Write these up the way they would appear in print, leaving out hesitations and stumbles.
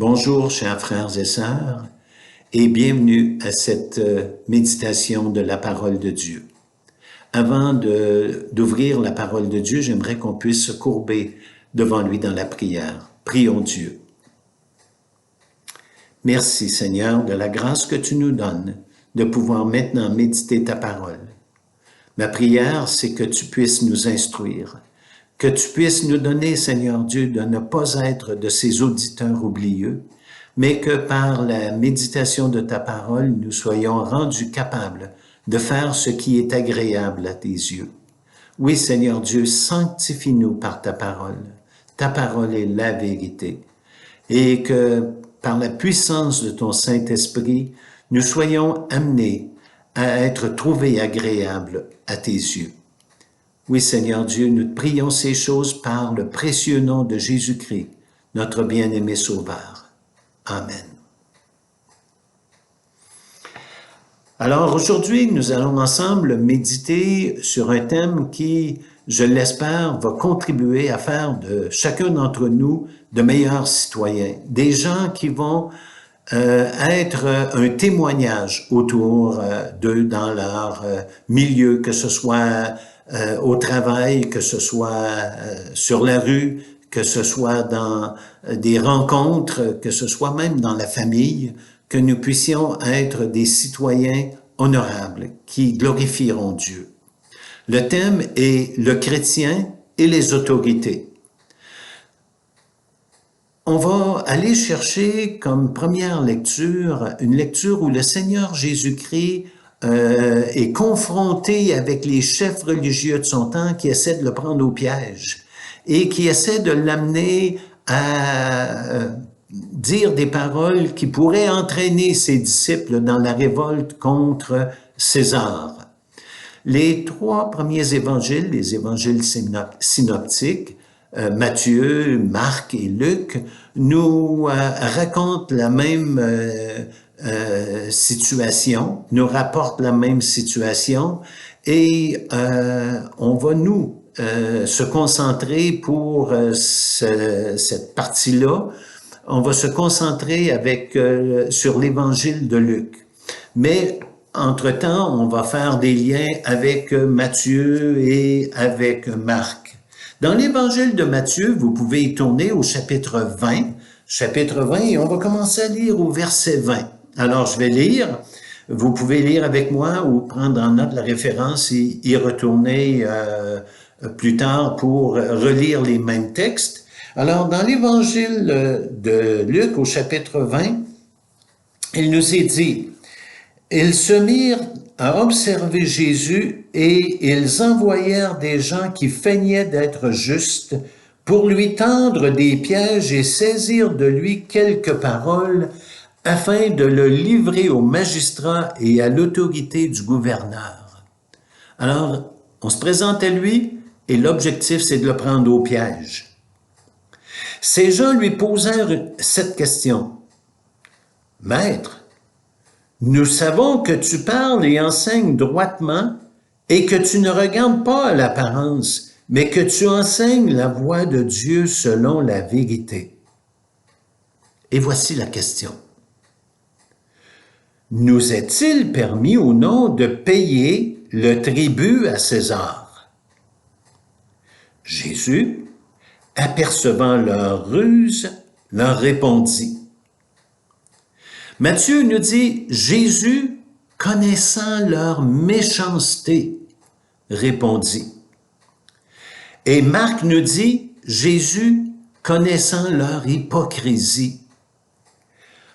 Bonjour, chers frères et sœurs, et bienvenue à cette méditation de la parole de Dieu. Avant d'ouvrir la parole de Dieu, j'aimerais qu'on puisse se courber devant lui dans la prière. Prions Dieu. Merci Seigneur de la grâce que tu nous donnes de pouvoir maintenant méditer ta parole. Ma prière, c'est que tu puisses nous instruire, que tu puisses nous donner, Seigneur Dieu, de ne pas être de ces auditeurs oublieux, mais que par la méditation de ta parole, nous soyons rendus capables de faire ce qui est agréable à tes yeux. Oui, Seigneur Dieu, sanctifie-nous par ta parole. Ta parole est la vérité. Et que par la puissance de ton Saint-Esprit, nous soyons amenés à être trouvés agréables à tes yeux. Oui, Seigneur Dieu, nous te prions ces choses par le précieux nom de Jésus-Christ, notre bien-aimé Sauveur. Amen. Alors aujourd'hui, nous allons ensemble méditer sur un thème qui, je l'espère, va contribuer à faire de chacun d'entre nous de meilleurs citoyens, des gens qui vont être un témoignage autour d'eux dans leur milieu, que ce soit au travail, que ce soit sur la rue, que ce soit dans des rencontres, que ce soit même dans la famille, que nous puissions être des citoyens honorables qui glorifieront Dieu. Le thème est le chrétien et les autorités. On va aller chercher comme première lecture, une lecture où le Seigneur Jésus-Christ est confronté avec les chefs religieux de son temps qui essaient de le prendre au piège et qui essaient de l'amener à dire des paroles qui pourraient entraîner ses disciples dans la révolte contre César. Les trois premiers évangiles, les évangiles synoptiques, Matthieu, Marc et Luc, nous racontent la même situation, nous rapportent la même situation et on va nous se concentrer pour cette partie-là. On va se concentrer sur l'évangile de Luc. Mais entre-temps, on va faire des liens avec Matthieu et avec Marc. Dans l'évangile de Matthieu, vous pouvez y tourner au chapitre 20, et on va commencer à lire au verset 20. Alors, je vais lire. Vous pouvez lire avec moi ou prendre en note la référence et y retourner plus tard pour relire les mêmes textes. Alors, dans l'évangile de Luc, au chapitre 20, il nous est dit, « Ils se mirent à observer Jésus et ils envoyèrent des gens qui feignaient d'être justes pour lui tendre des pièges et saisir de lui quelques paroles afin de le livrer aux magistrats et à l'autorité du gouverneur. » Alors, on se présente à lui et l'objectif, c'est de le prendre au piège. Ces gens lui posèrent cette question. « Maître, nous savons que tu parles et enseignes droitement et que tu ne regardes pas à l'apparence, mais que tu enseignes la voie de Dieu selon la vérité. » Et voici la question. Nous est-il permis ou non de payer le tribut à César? Jésus, apercevant leur ruse, leur répondit. Matthieu nous dit, Jésus, connaissant leur méchanceté, répondit. Et Marc nous dit, Jésus, connaissant leur hypocrisie.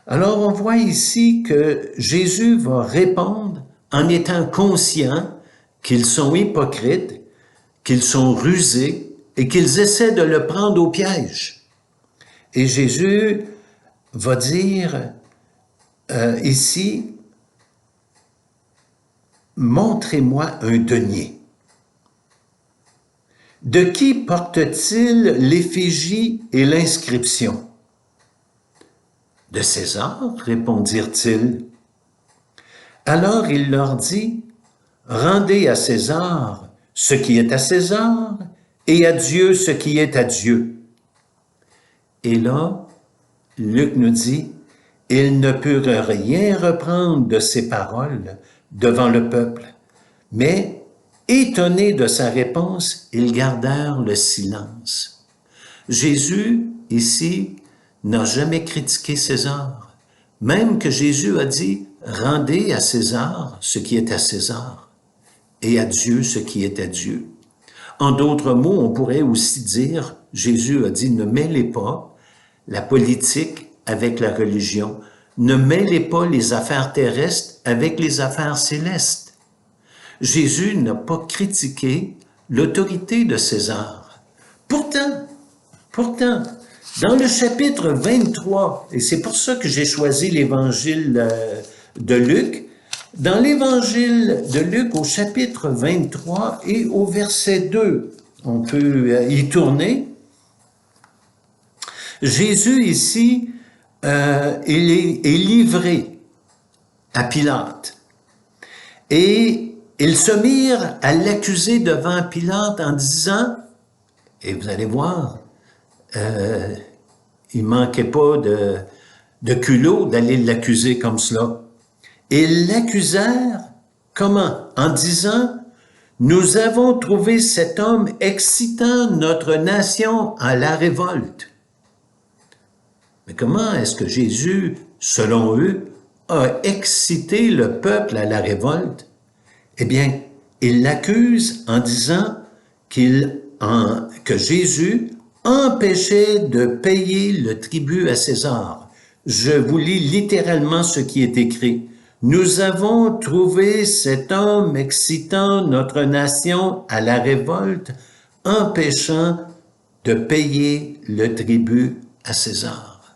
Alors on voit ici que Jésus va répondre en étant conscient qu'ils sont hypocrites, qu'ils sont rusés et qu'ils essaient de le prendre au piège. Et Jésus va dire ici, montrez-moi un denier. De qui porte-t-il l'effigie et l'inscription? De César, répondirent-ils. Alors il leur dit, rendez à César ce qui est à César et à Dieu ce qui est à Dieu. Et là, Luc nous dit, ils ne purent rien reprendre de ses paroles devant le peuple, mais, étonnés de sa réponse, ils gardèrent le silence. Jésus, ici, n'a jamais critiqué César, même que Jésus a dit, rendez à César ce qui est à César, et à Dieu ce qui est à Dieu. En d'autres mots, on pourrait aussi dire, Jésus a dit, ne mêlez pas la politique avec la religion, ne mêlez pas les affaires terrestres avec les affaires célestes. Jésus n'a pas critiqué l'autorité de César. Pourtant, dans le chapitre 23, et c'est pour ça que j'ai choisi l'évangile de Luc, dans l'évangile de Luc au chapitre 23 et au verset 2, on peut y tourner. Jésus ici est livré à Pilate. Et ils se mirent à l'accuser devant Pilate en disant, et vous allez voir, il manquait pas de culot d'aller l'accuser comme cela. Ils l'accusèrent, comment? En disant, nous avons trouvé cet homme excitant notre nation à la révolte. Mais comment est-ce que Jésus, selon eux, a excité le peuple à la révolte? Eh bien, ils l'accusent en disant que Jésus empêchait de payer le tribut à César. Je vous lis littéralement ce qui est écrit. Nous avons trouvé cet homme excitant notre nation à la révolte, empêchant de payer le tribut à César.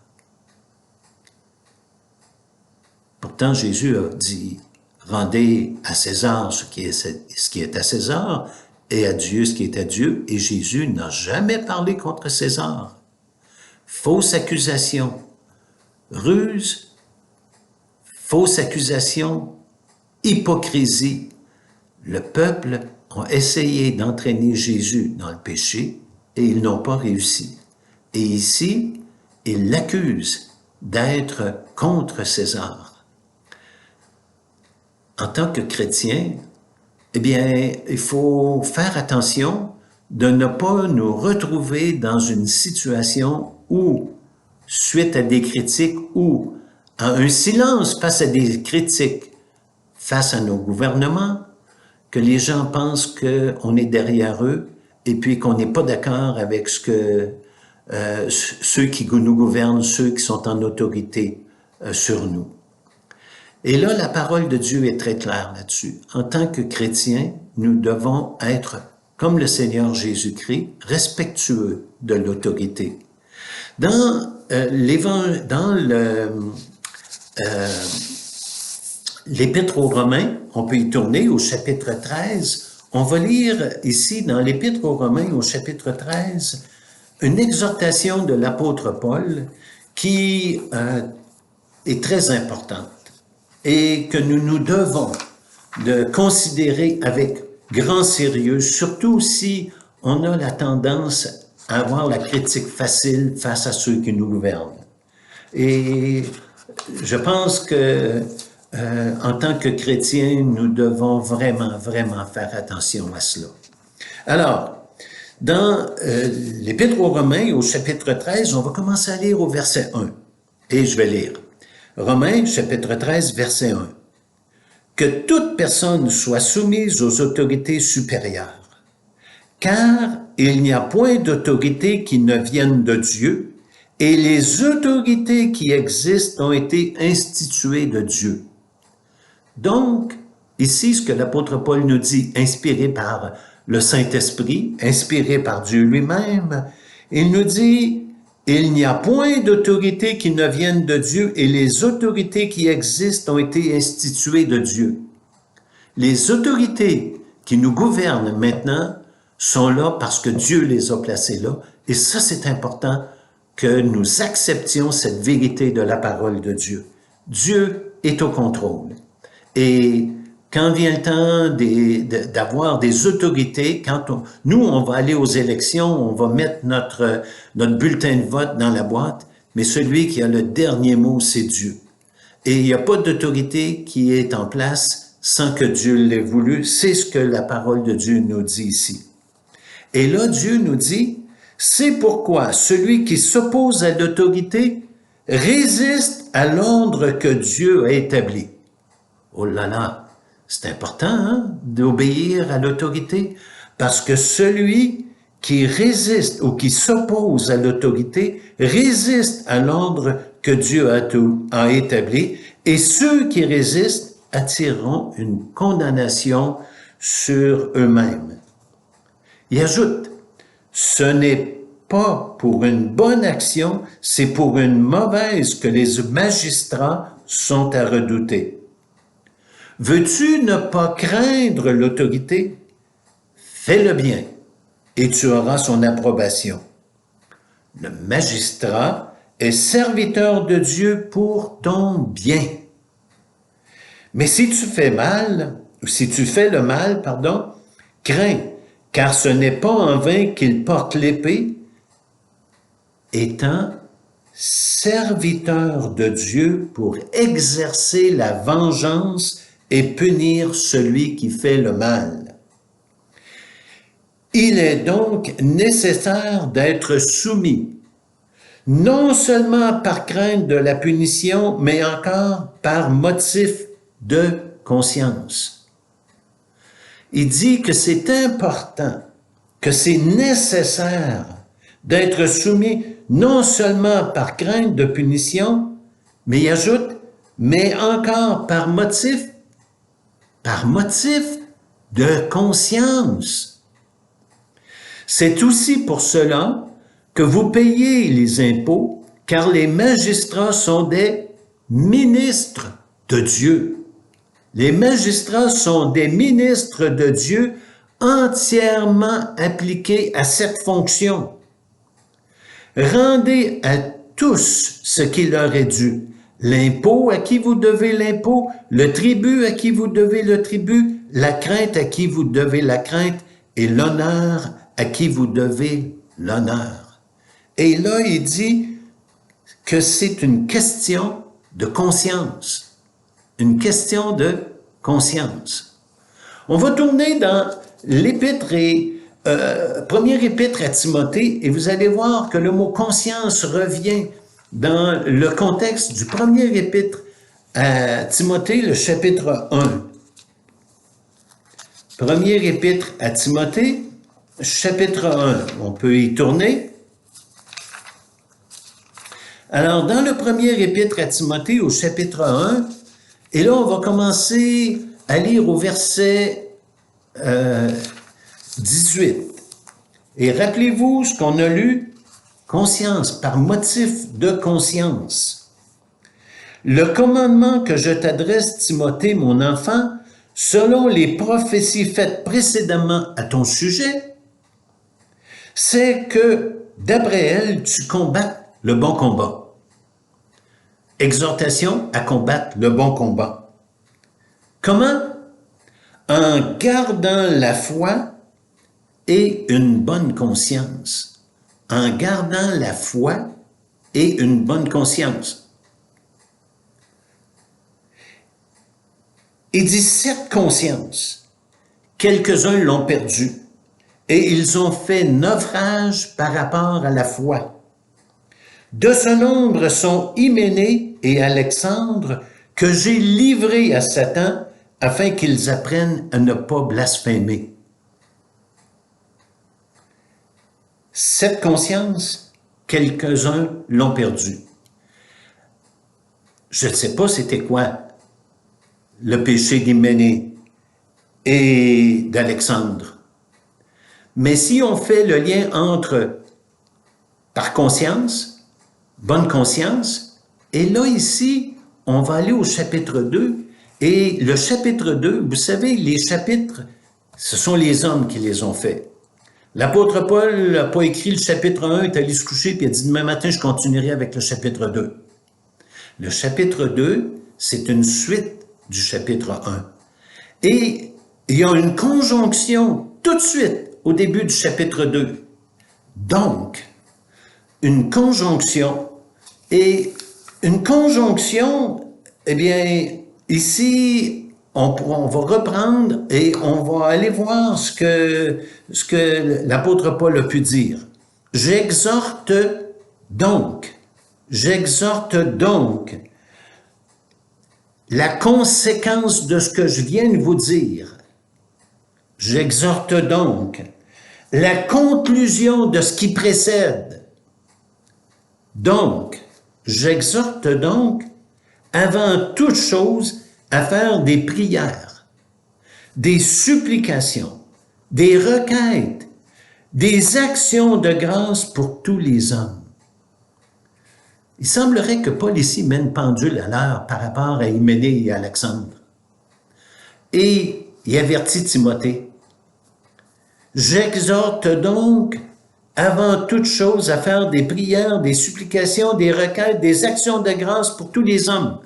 Pourtant, Jésus a dit, rendez à César ce qui est à César et à Dieu ce qui est à Dieu. Et Jésus n'a jamais parlé contre César. Fausse accusation, ruse, fausse accusation, hypocrisie. Le peuple a essayé d'entraîner Jésus dans le péché et ils n'ont pas réussi. Et ici, ils l'accusent d'être contre César. En tant que chrétien, eh bien, il faut faire attention de ne pas nous retrouver dans une situation où, suite à des critiques ou à un silence face à des critiques, face à nos gouvernements, que les gens pensent qu'on est derrière eux et puis qu'on n'est pas d'accord avec ce que ceux qui nous gouvernent, ceux qui sont en autorité sur nous. Et là, la parole de Dieu est très claire là-dessus. En tant que chrétiens, nous devons être, comme le Seigneur Jésus-Christ, respectueux de l'autorité. Dans l'Épître aux Romains, on peut y tourner au chapitre 13, on va lire ici dans l'Épître aux Romains au chapitre 13, une exhortation de l'apôtre Paul qui est très importante et que nous devons de considérer avec grand sérieux, surtout si on a la tendance à avoir la critique facile face à ceux qui nous gouvernent. Et je pense que en tant que chrétiens, nous devons vraiment faire attention à cela. Alors, dans l'Épître aux Romains, au chapitre 13, on va commencer à lire au verset 1. Et je vais lire. Romains, chapitre 13, verset 1. Que toute personne soit soumise aux autorités supérieures, car il n'y a point d'autorité qui ne vienne de Dieu, et les autorités qui existent ont été instituées de Dieu. Donc, ici, ce que l'apôtre Paul nous dit, inspiré par le Saint-Esprit, inspiré par Dieu lui-même, il nous dit, il n'y a point d'autorité qui ne vienne de Dieu et les autorités qui existent ont été instituées de Dieu. Les autorités qui nous gouvernent maintenant sont là parce que Dieu les a placées là. Et ça, c'est important que nous acceptions cette vérité de la parole de Dieu. Dieu est au contrôle. Et quand vient le temps d'avoir des autorités, nous, on va aller aux élections, on va mettre notre bulletin de vote dans la boîte, mais celui qui a le dernier mot, c'est Dieu. Et il n'y a pas d'autorité qui est en place sans que Dieu l'ait voulu. C'est ce que la parole de Dieu nous dit ici. Et là, Dieu nous dit, c'est pourquoi celui qui s'oppose à l'autorité résiste à l'ordre que Dieu a établi. Oh là là, c'est important hein, d'obéir à l'autorité, parce que celui qui résiste ou qui s'oppose à l'autorité résiste à l'ordre que Dieu a établi, et ceux qui résistent attireront une condamnation sur eux-mêmes. Il ajoute, ce n'est pas pour une bonne action, c'est pour une mauvaise que les magistrats sont à redouter. Veux-tu ne pas craindre l'autorité? Fais le bien et tu auras son approbation. Le magistrat est serviteur de Dieu pour ton bien. Mais si tu fais le mal, crains, car ce n'est pas en vain qu'il porte l'épée, étant serviteur de Dieu pour exercer la vengeance et punir celui qui fait le mal. Il est donc nécessaire d'être soumis, non seulement par crainte de la punition, mais encore par motif de conscience. Il dit que c'est important, que c'est nécessaire d'être soumis non seulement par crainte de punition, mais il ajoute, mais encore par motif de conscience. C'est aussi pour cela que vous payez les impôts, car les magistrats sont des ministres de Dieu. Les magistrats sont des ministres de Dieu entièrement appliqués à cette fonction. Rendez à tous ce qui leur est dû. L'impôt à qui vous devez l'impôt, le tribut à qui vous devez le tribut, la crainte à qui vous devez la crainte et l'honneur à qui vous devez l'honneur. Et là, il dit que c'est une question de conscience. Une question de conscience. On va tourner dans l'épître première épître à Timothée, et vous allez voir que le mot conscience revient dans le contexte du premier épître à Timothée, le chapitre 1. Première épître à Timothée, chapitre 1. On peut y tourner. Alors, dans le premier épître à Timothée, au chapitre 1, et là, on va commencer à lire au verset 18. Et rappelez-vous ce qu'on a lu, conscience, par motif de conscience. Le commandement que je t'adresse, Timothée, mon enfant, selon les prophéties faites précédemment à ton sujet, c'est que, d'après elles, tu combattes le bon combat. Exhortation à combattre le bon combat. Comment? En gardant la foi et une bonne conscience. En gardant la foi et une bonne conscience. Il dit cette conscience, quelques-uns l'ont perdue et ils ont fait naufrage par rapport à la foi. De ce nombre sont Hyménée et Alexandre que j'ai livrés à Satan afin qu'ils apprennent à ne pas blasphémer. Cette conscience, quelques-uns l'ont perdue. Je ne sais pas c'était quoi le péché d'Hyménée et d'Alexandre. Mais si on fait le lien entre par conscience, bonne conscience, et là ici, on va aller au chapitre 2, et le chapitre 2, vous savez, les chapitres, ce sont les hommes qui les ont faits. L'apôtre Paul n'a pas écrit le chapitre 1, il est allé se coucher, puis il a dit demain matin, je continuerai avec le chapitre 2. Le chapitre 2, c'est une suite du chapitre 1. Et il y a une conjonction tout de suite au début du chapitre 2. Donc, une conjonction Et une conjonction, eh bien, ici, on va reprendre et on va aller voir ce que l'apôtre Paul a pu dire. J'exhorte donc, la conséquence de ce que je viens de vous dire. J'exhorte donc la conclusion de ce qui précède. Donc, j'exhorte donc, avant toute chose, à faire des prières, des supplications, des requêtes, des actions de grâce pour tous les hommes. Il semblerait que Paul ici met une pendule à l'heure par rapport à Hyménée et Alexandre. Et il avertit Timothée. J'exhorte donc, avant toute chose, à faire des prières, des supplications, des requêtes, des actions de grâce pour tous les hommes.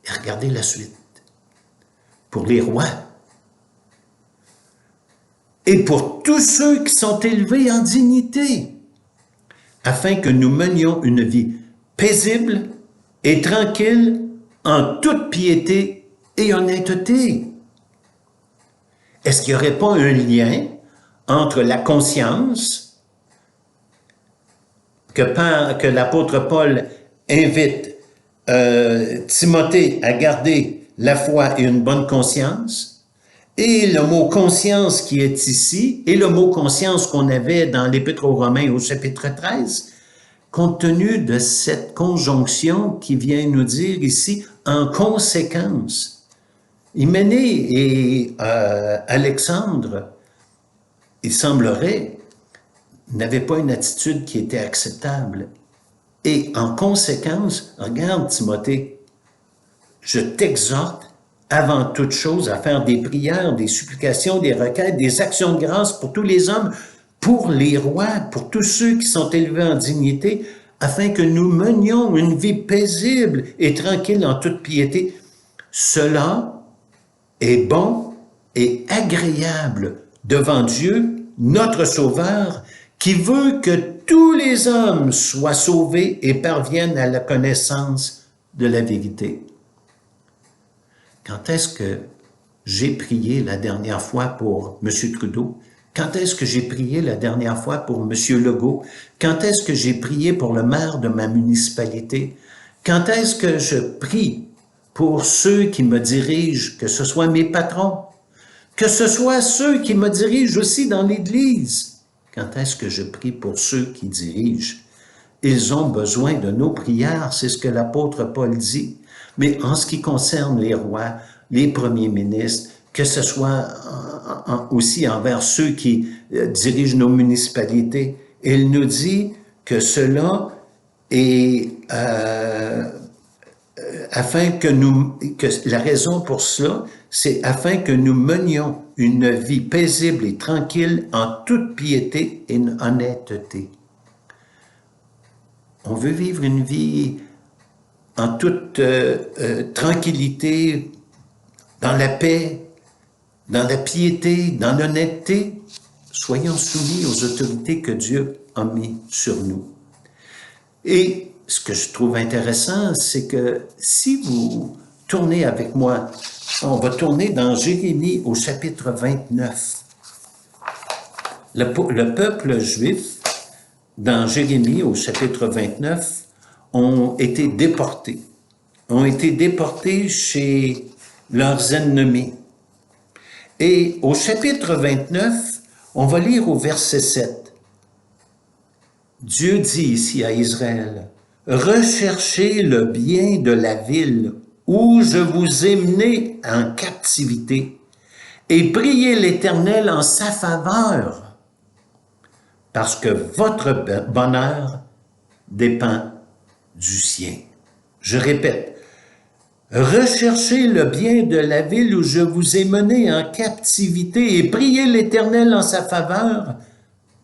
Et regardez la suite. Pour les rois. Et pour tous ceux qui sont élevés en dignité, afin que nous menions une vie paisible et tranquille en toute piété et honnêteté. Est-ce qu'il n'y aurait pas un lien entre la conscience que l'apôtre Paul invite Timothée à garder la foi et une bonne conscience, et le mot conscience qui est ici, et le mot conscience qu'on avait dans l'Épître aux Romains au chapitre 13, compte tenu de cette conjonction qui vient nous dire ici, en conséquence. Hyménée et Alexandre, il semblerait, n'avaient pas une attitude qui était acceptable. Et en conséquence, regarde Timothée, je t'exhorte avant toute chose à faire des prières, des supplications, des requêtes, des actions de grâce pour tous les hommes, pour les rois, pour tous ceux qui sont élevés en dignité, afin que nous menions une vie paisible et tranquille en toute piété. Cela est bon et agréable devant Dieu, notre Sauveur, qui veut que tous les hommes soient sauvés et parviennent à la connaissance de la vérité. Quand est-ce que j'ai prié la dernière fois pour M. Trudeau? Quand est-ce que j'ai prié la dernière fois pour M. Legault? Quand est-ce que j'ai prié pour le maire de ma municipalité? Quand est-ce que je prie pour ceux qui me dirigent, que ce soit mes patrons, que ce soit ceux qui me dirigent aussi dans l'Église? Quand est-ce que je prie pour ceux qui dirigent? Ils ont besoin de nos prières, c'est ce que l'apôtre Paul dit. Mais en ce qui concerne les rois, les premiers ministres, que ce soit aussi envers ceux qui dirigent nos municipalités, il nous dit que cela est la raison pour cela, c'est afin que nous menions une vie paisible et tranquille en toute piété et honnêteté. On veut vivre une vie en toute tranquillité, dans la paix, dans la piété, dans l'honnêteté. Soyons soumis aux autorités que Dieu a mis sur nous. Et ce que je trouve intéressant, c'est que si vous tournez avec moi, on va tourner dans Jérémie au chapitre 29. Le peuple juif, dans Jérémie au chapitre 29, ont été déportés chez leurs ennemis. Et au chapitre 29, on va lire au verset 7. Dieu dit ici à Israël, « Recherchez le bien de la ville où je vous ai mené en captivité et priez l'Éternel en sa faveur, parce que votre bonheur dépend du sien. » Je répète, « Recherchez le bien de la ville où je vous ai mené en captivité et priez l'Éternel en sa faveur,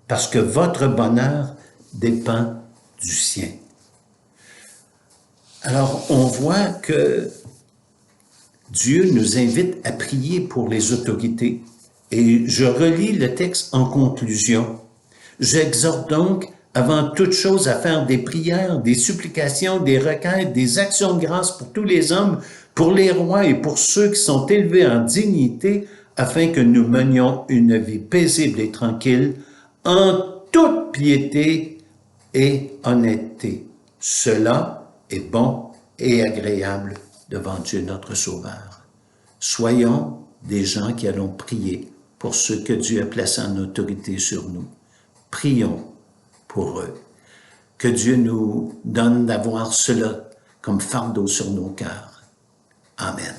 parce que votre bonheur dépend du sien. » Alors, on voit que Dieu nous invite à prier pour les autorités. Et je relis le texte en conclusion. « J'exhorte donc avant toute chose à faire des prières, des supplications, des requêtes, des actions de grâce pour tous les hommes, pour les rois et pour ceux qui sont élevés en dignité, afin que nous menions une vie paisible et tranquille, en toute piété et honnêteté. Cela est bon et agréable devant Dieu notre Sauveur. Soyons des gens qui allons prier pour ceux que Dieu a placés en autorité sur nous. Prions pour eux. Que Dieu nous donne d'avoir cela comme fardeau sur nos cœurs. Amen.